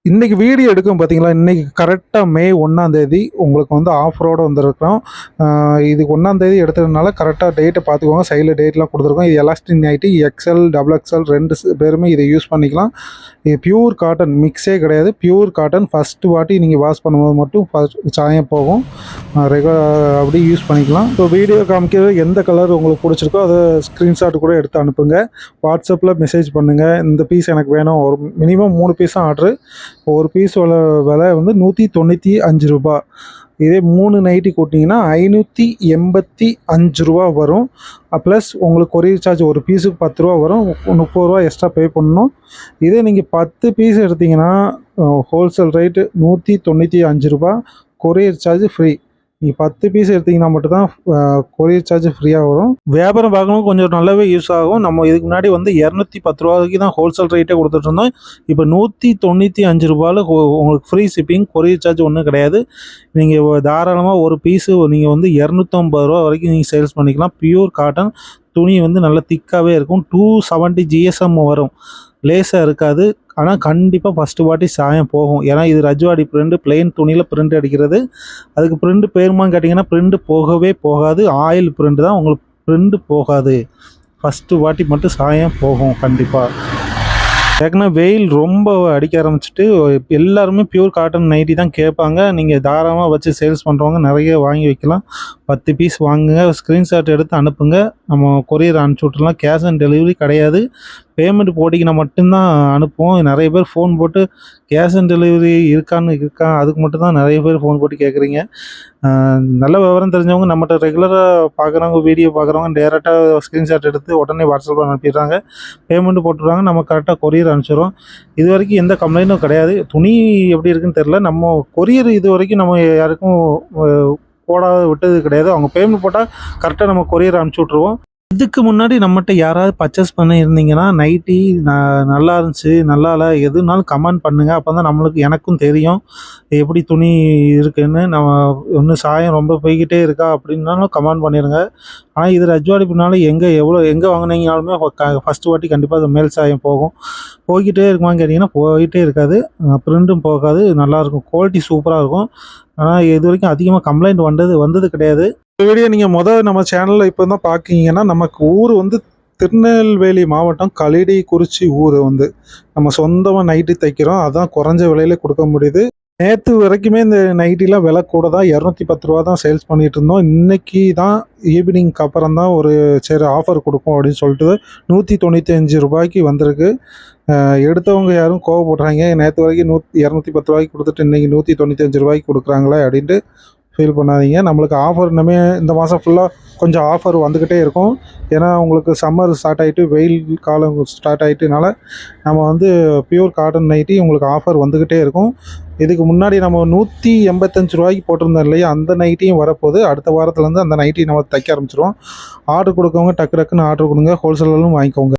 இன்றைக்கி வீடியோ எடுக்கும் பார்த்தீங்களா, இன்றைக்கி கரெக்டாக மே 1 உங்களுக்கு வந்து ஆஃபரோடு வந்திருக்கிறோம். இதுக்கு 1 எடுத்ததுனால கரெக்டாக டேட்டை பார்த்துக்கோங்க. சைடில் டேட்லாம் கொடுத்துருக்கோம். இது elastic nighty XL double XL 2 பேருமே இதை யூஸ் பண்ணிக்கலாம். இது பியூர் காட்டன், மிக்ஸே கிடையாது, பியூர் காட்டன். ஃபஸ்ட்டு வாட்டி நீங்கள் வாஷ் பண்ணும்போது மட்டும் சாயம் போகும். அப்படி யூஸ் பண்ணிக்கலாம். ஸோ வீடியோ காமிக்கிறது எந்த கலர் உங்களுக்கு பிடிச்சிருக்கோ அதை ஸ்க்ரீன்ஷாட் கூட எடுத்து அனுப்புங்க. வாட்ஸ்அப்பில் மெசேஜ் பண்ணுங்கள், இந்த பீஸ் எனக்கு வேணும். ஒரு மினிமம் 3 பீஸ் தான் ஆர்டரு. ஒரு பீஸ் விலை வந்து ரூ. 195. இதே 3 நைட்டி கூட்டிங்கன்னா ரூ. 585 வரும். ப்ளஸ் உங்களுக்கு கொரியர் சார்ஜ் ஒரு பீஸுக்கு ரூ. 10 வரும். ரூ. 30 எக்ஸ்ட்ரா பே பண்ணணும். இதே நீங்கள் 10 பீஸ் எடுத்திங்கன்னா ஹோல்சேல் ரேட்டு ரூ. 195. Courier charge free. நீங்கள் 10 பீஸ் எடுத்திங்கன்னா மட்டும்தான் கொரியர் சார்ஜ் ஃப்ரீயாக வரும். வியாபாரம் பார்க்கணும் கொஞ்சம் நல்லாவே யூஸ் ஆகும். நம்ம இதுக்கு முன்னாடி வந்து ரூ. 210 தான் ஹோல்சேல் ரேட்டே கொடுத்துட்ருந்தோம். இப்போ ரூ. 195 உங்களுக்கு ஃப்ரீ ஷிப்பிங், கொரியர் சார்ஜ் ஒன்றும் கிடையாது. நீங்கள் தாராளமாக ஒரு பீஸு நீங்கள் வந்து ரூ. 250 வரைக்கும் நீங்கள் சேல்ஸ் பண்ணிக்கலாம். பியூர் காட்டன் துணி வந்து நல்லா திக்காகவே இருக்கும். 270 GSM வரும். லேஸாக இருக்காது. ஆனால் கண்டிப்பாக ஃபஸ்ட்டு வாட்டி சாயம் போகும். ஏன்னா இது ரஜ்வாடி பிரிண்ட், பிளெயின் துணியில் பிரிண்ட் அடிக்கிறது. அதுக்கு பிரிண்ட் பேருமான்னு கேட்டிங்கன்னா பிரிண்ட் போகவே போகாது. ஆயில் பிரிண்ட் தான், உங்களுக்கு பிரிண்ட் போகாது. ஃபஸ்ட்டு வாட்டி மட்டும் சாயம் போகும் கண்டிப்பாக. ஏற்கனவே வெயில் ரொம்ப அடிக்க ஆரம்பிச்சிட்டு எல்லாருமே பியூர் காட்டன் நைட்டி தான் கேட்பாங்க. நீங்கள் தாராளமாக வச்சு சேல்ஸ் பண்ணுறவங்க நிறைய வாங்கி வைக்கலாம். 10 பீஸ் வாங்குங்க, ஸ்க்ரீன்ஷாட் எடுத்து அனுப்புங்க. நம்ம கொரியர் அனுப்பிச்சி விட்றலாம். கேஷ் ஆன் டெலிவரி கிடையாது. பேமெண்ட் போட்டிங்கன்னா மட்டும்தான் அனுப்புவோம். நிறைய பேர் ஃபோன் போட்டு கேஷ் ஆன் டெலிவரி இருக்கா அதுக்கு மட்டும்தான் நிறைய பேர் ஃபோன் போட்டு கேட்குறீங்க. நல்ல விவரம் தெரிஞ்சவங்க நம்மகிட்ட ரெகுலராக பார்க்குறவங்க, வீடியோ பார்க்குறவங்க டேரெக்டாக ஸ்க்ரீன்ஷாட் எடுத்து உடனே வாட்ஸ்அப்பில் அனுப்பிடுறாங்க. பேமெண்ட் போட்டுடுறாங்க, நம்ம கரெக்டாக கொரியர் அனுப்பிச்சிடுறோம். இது வரைக்கும் எந்த கம்ப்ளைண்ட்டும் கிடையாது. துணி எப்படி இருக்குன்னு தெரில. நம்ம கொரியர் இது வரைக்கும் நம்ம யாருக்கும் போடாத விட்டது கிடையாது. அவங்க பேமெண்ட் போட்டால் கரெக்டாக நம்ம கொரியர் அனுப்பிச்சி விட்ருவோம். இதுக்கு முன்னாடி நம்மகிட்ட யாராவது பர்ச்சேஸ் பண்ணியிருந்தீங்கன்னா நைட்டி நல்லா இருந்துச்சு, நல்லா இல்லை, எதுனாலும் கமெண்ட் பண்ணுங்கள். அப்போ தான் எனக்கும் தெரியும் எப்படி துணி இருக்குதுன்னு. நம்ம ஒன்று சாயம் ரொம்ப போய்கிட்டே இருக்கா அப்படின்னாலும் கமெண்ட் பண்ணிடுங்க. ஆனால் இது ரஜ்வாடி பின்னாலும் எங்கே வாங்கினீங்கனாலுமே ஃபஸ்ட்டு வாட்டி கண்டிப்பாக அது மேல் சாயம் போகும். போய்கிட்டே இருக்குமான்னு கேட்டிங்கன்னா போயிட்டே இருக்காது. பிரிண்ட்டும் போகாது. நல்லாயிருக்கும், குவாலிட்டி சூப்பராக இருக்கும். ஆனால் இது வரைக்கும் அதிகமாக கம்ப்ளைண்ட் வந்தது கிடையாது. இந்த வீடியோ நீங்கள் நம்ம சேனலில் இப்போ தான் பார்க்கிங்கன்னா, நமக்கு ஊர் வந்து திருநெல்வேலி மாவட்டம் கலிடிக்குறிச்சி ஊர் வந்து நம்ம சொந்தமாக நைட்டி தைக்கிறோம். அதான் குறைஞ்ச விலையில கொடுக்க முடியுது. நேற்று வரைக்குமே இந்த நைட்டிலாம் விலை கூட தான், ரூ. 210 தான் சேல்ஸ் பண்ணிகிட்டு இருந்தோம். இன்றைக்கி தான் ஈவினிங்க்கு அப்புறம் தான் ஒரு சரி ஆஃபர் கொடுக்கும் அப்படின்னு சொல்லிட்டு ரூ. 195 வந்திருக்கு. எடுத்தவங்க யாரும் கோவப்படுறாங்க. நேற்று வரைக்கும் ரூ. 210 கொடுத்துட்டு இன்றைக்கி ரூ. 195 கொடுக்குறாங்களே அப்படின்ட்டு ஃபீல் பண்ணாதீங்க. நம்மளுக்கு ஆஃபர் இன்னுமே இந்த மாதம் ஃபுல்லாக கொஞ்சம் ஆஃபர் வந்துக்கிட்டே இருக்கும். ஏன்னா உங்களுக்கு சம்மர் ஸ்டார்ட் ஆகிட்டு, வெயில் காலம் ஸ்டார்ட் ஆகிட்டுனால நம்ம வந்து பியூர் காட்டன் நைட்டி உங்களுக்கு ஆஃபர் வந்துக்கிட்டே இருக்கும். இதுக்கு முன்னாடி நம்ம ரூ. 185 போட்டிருந்தோம் இல்லையா, அந்த நைட்டியும் வரப்போகுது. அடுத்த வாரத்துலேருந்து அந்த நைட்டி நம்ம தைக்க ஆரம்பிச்சிடுவோம். ஆர்டர் கொடுக்கவங்க டக்குன்னு ஆர்டர் கொடுங்க, ஹோல்சேலும் வாங்கிக்கோங்க.